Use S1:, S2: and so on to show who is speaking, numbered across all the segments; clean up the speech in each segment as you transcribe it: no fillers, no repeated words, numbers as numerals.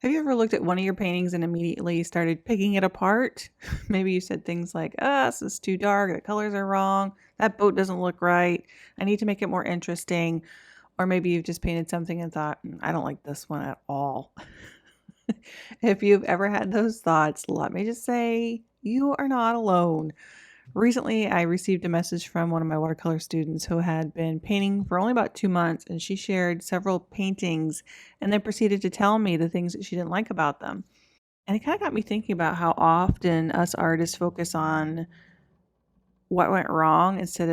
S1: Have you ever looked at one of your paintings and immediately started picking it apart? Maybe you said things like, this is too dark, the colors are wrong, that boat doesn't look right, I need to make it more interesting. Or maybe you've just painted something and thought, I don't like this one at all." If you've ever had those thoughts, let me just say, you are not alone. Recently, I received a message from one of my watercolor students who had been painting for only about 2 months, and she shared several paintings and then proceeded to tell me the things that she didn't like about them. And it kind of got me thinking about how often us artists focus on what went wrong instead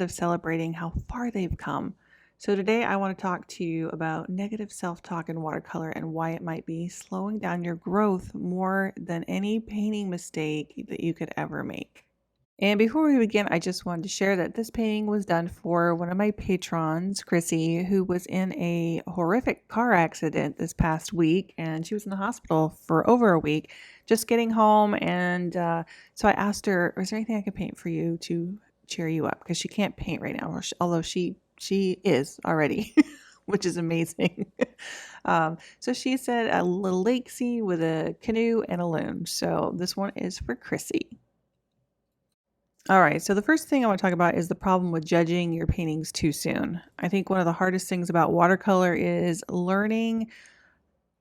S1: of celebrating how far they've come. So today I want to talk to you about negative self-talk in watercolor and why it might be slowing down your growth more than any painting mistake that you could ever make. And before we begin, I just wanted to share that this painting was done for one of my patrons, Chrissy, who was in a horrific car accident this past week, and she was in the hospital for over a week, just getting home. And so I asked her, "Is there anything I can paint for you to cheer you up?" Because she can't paint right now, although she is already, which is amazing. So she said a little lake scene with a canoe and a loon. So this one is for Chrissy. All right, so the first thing I want to talk about is the problem with judging your paintings too soon. I think one of the hardest things about watercolor is learning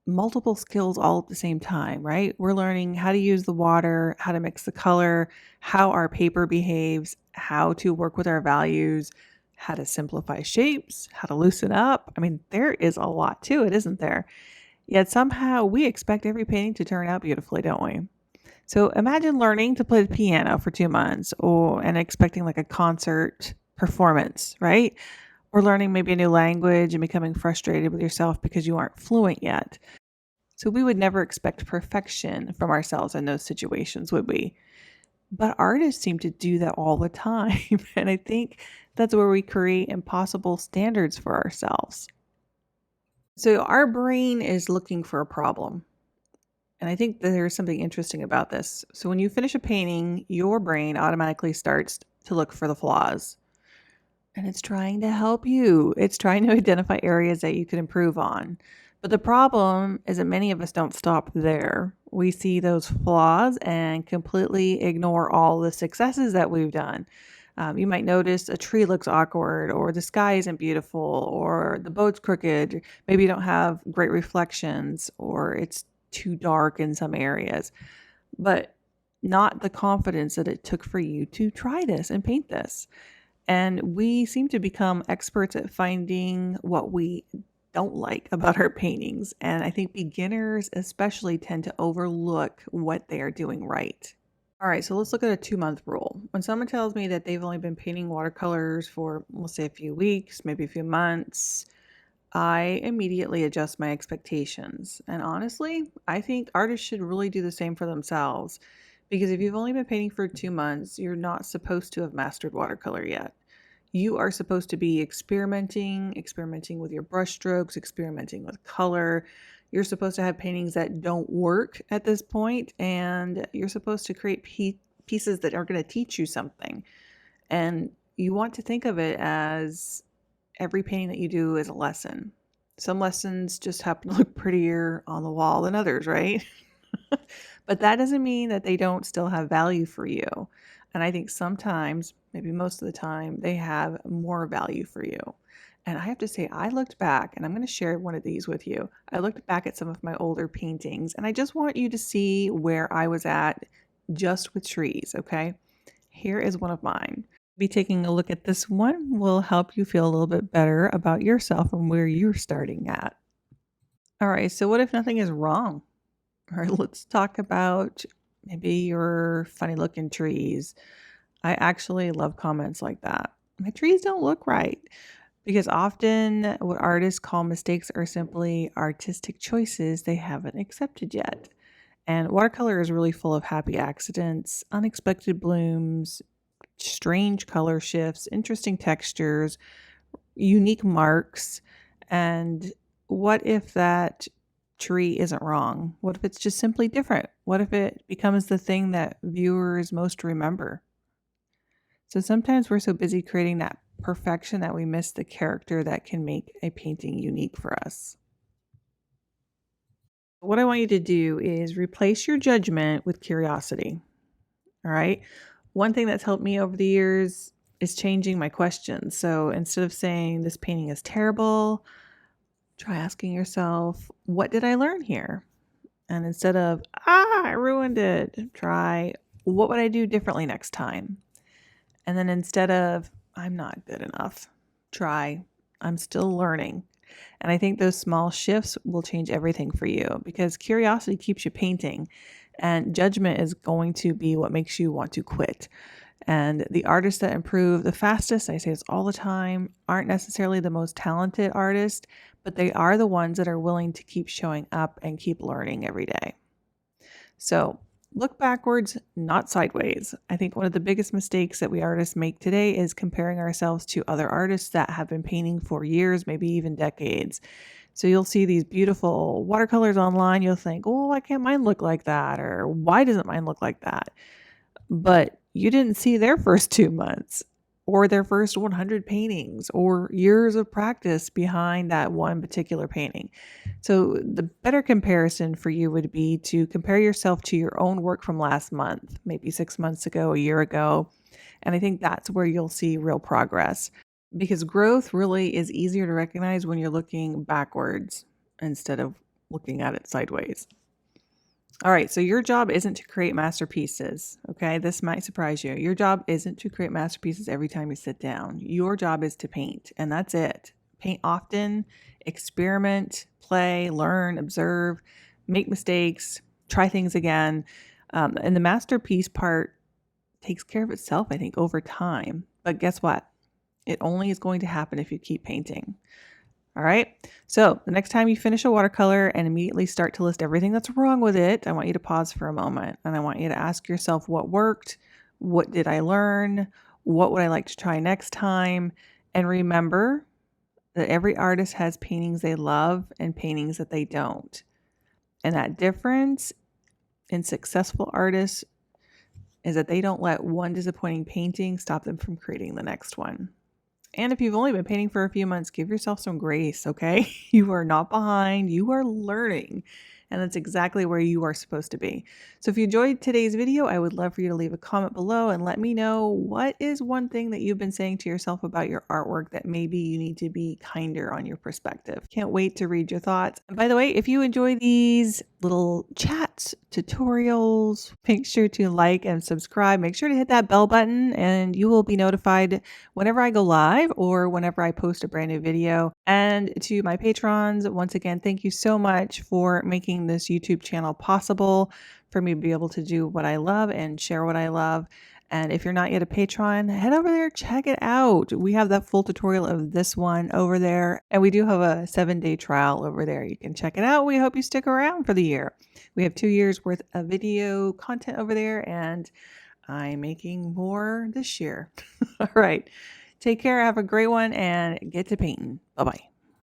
S1: multiple skills all at the same time, right? We're learning how to use the water, how to mix the color, how our paper behaves, how to work with our values, how to simplify shapes, how to loosen up. I mean, there is a lot to it, isn't there? Yet somehow we expect every painting to turn out beautifully, don't we? So imagine learning to play the piano for 2 months and expecting like a concert performance, right? Or learning maybe a new language and becoming frustrated with yourself because you aren't fluent yet. So we would never expect perfection from ourselves in those situations, would we? But artists seem to do that all the time. And I think that's where we create impossible standards for ourselves. So our brain is looking for a problem. And I think that there's something interesting about this. So when you finish a painting, your brain automatically starts to look for the flaws. And it's trying to help you. It's trying to identify areas that you could improve on. But the problem is that many of us don't stop there. We see those flaws and completely ignore all the successes that we've done. You might notice a tree looks awkward, or the sky isn't beautiful, or the boat's crooked. Maybe you don't have great reflections, or it's too dark in some areas, but not the confidence that it took for you to try this and paint this. And we seem to become experts at finding what we don't like about our paintings. And I think beginners especially tend to overlook what they are doing right. All right, so let's look at a 2-month rule. When someone tells me that they've only been painting watercolors for, let's say, a few weeks, maybe a few months, I immediately adjust my expectations. And honestly, I think artists should really do the same for themselves. Because if you've only been painting for 2 months, you're not supposed to have mastered watercolor yet. You are supposed to be experimenting with your brush strokes, experimenting with color. You're supposed to have paintings that don't work at this point, and you're supposed to create pieces that are going to teach you something. And you want to think of it as every painting that you do is a lesson. Some lessons just happen to look prettier on the wall than others, right? But that doesn't mean that they don't still have value for you. And I think sometimes, maybe most of the time, they have more value for you. And I have to say, I looked back, and I'm going to share one of these with you. I looked back at some of my older paintings, and I just want you to see where I was at just with trees, okay? Here is one of mine. Be taking a look at this one will help you feel a little bit better about yourself and where you're starting at. All right, so what if nothing is wrong? All right, let's talk about maybe your funny looking trees. I actually love comments like that. My trees don't look right, because often what artists call mistakes are simply artistic choices they haven't accepted yet. And watercolor is really full of happy accidents, unexpected blooms, strange color shifts, interesting textures, unique marks. And what if that tree isn't wrong? What if it's just simply different? What if it becomes the thing that viewers most remember? So sometimes we're so busy creating that perfection that we miss the character that can make a painting unique for us. What I want you to do is replace your judgment with curiosity. All right. One thing that's helped me over the years is changing my questions. So instead of saying this painting is terrible, try asking yourself, what did I learn here? And instead of, I ruined it, try, what would I do differently next time? And then instead of, I'm not good enough, try, I'm still learning. And I think those small shifts will change everything for you, because curiosity keeps you painting and judgment is going to be what makes you want to quit. And the artists that improve the fastest, I say this all the time, aren't necessarily the most talented artists, but they are the ones that are willing to keep showing up and keep learning every day. So look backwards, not sideways. I think one of the biggest mistakes that we artists make today is comparing ourselves to other artists that have been painting for years, maybe even decades. So you'll see these beautiful watercolors online. You'll think, oh, why can't mine look like that? Or why doesn't mine look like that? But you didn't see their first 2 months or their first 100 paintings or years of practice behind that one particular painting. So the better comparison for you would be to compare yourself to your own work from last month, maybe 6 months ago, a year ago. And I think that's where you'll see real progress, because growth really is easier to recognize when you're looking backwards instead of looking at it sideways. All right, so your job isn't to create masterpieces, okay? This might surprise you. Your job isn't to create masterpieces every time you sit down. Your job is to paint, and that's it. Paint often, experiment, play, learn, observe, make mistakes, try things again. And the masterpiece part takes care of itself, I think, over time. But guess what? It only is going to happen if you keep painting. All right. So the next time you finish a watercolor and immediately start to list everything that's wrong with it, I want you to pause for a moment and I want you to ask yourself what worked, what did I learn, what would I like to try next time, and remember that every artist has paintings they love and paintings that they don't. And that difference in successful artists is that they don't let one disappointing painting stop them from creating the next one. And if you've only been painting for a few months, give yourself some grace, okay? You are not behind, you are learning. And that's exactly where you are supposed to be. So if you enjoyed today's video, I would love for you to leave a comment below and let me know what is one thing that you've been saying to yourself about your artwork that maybe you need to be kinder on your perspective. Can't wait to read your thoughts. And by the way, if you enjoy these little chats, tutorials, make sure to like and subscribe. Make sure to hit that bell button and you will be notified whenever I go live or whenever I post a brand new video. And to my patrons, once again, thank you so much for making this YouTube channel possible for me to be able to do what I love and share what I love. And if you're not yet a patron, head over there, check it out. We have that full tutorial of this one over there. And we do have a 7-day trial over there. You can check it out. We hope you stick around for the year. We have 2 years worth of video content over there, and I'm making more this year. All right. Take care. Have a great one and get to painting. Bye-bye.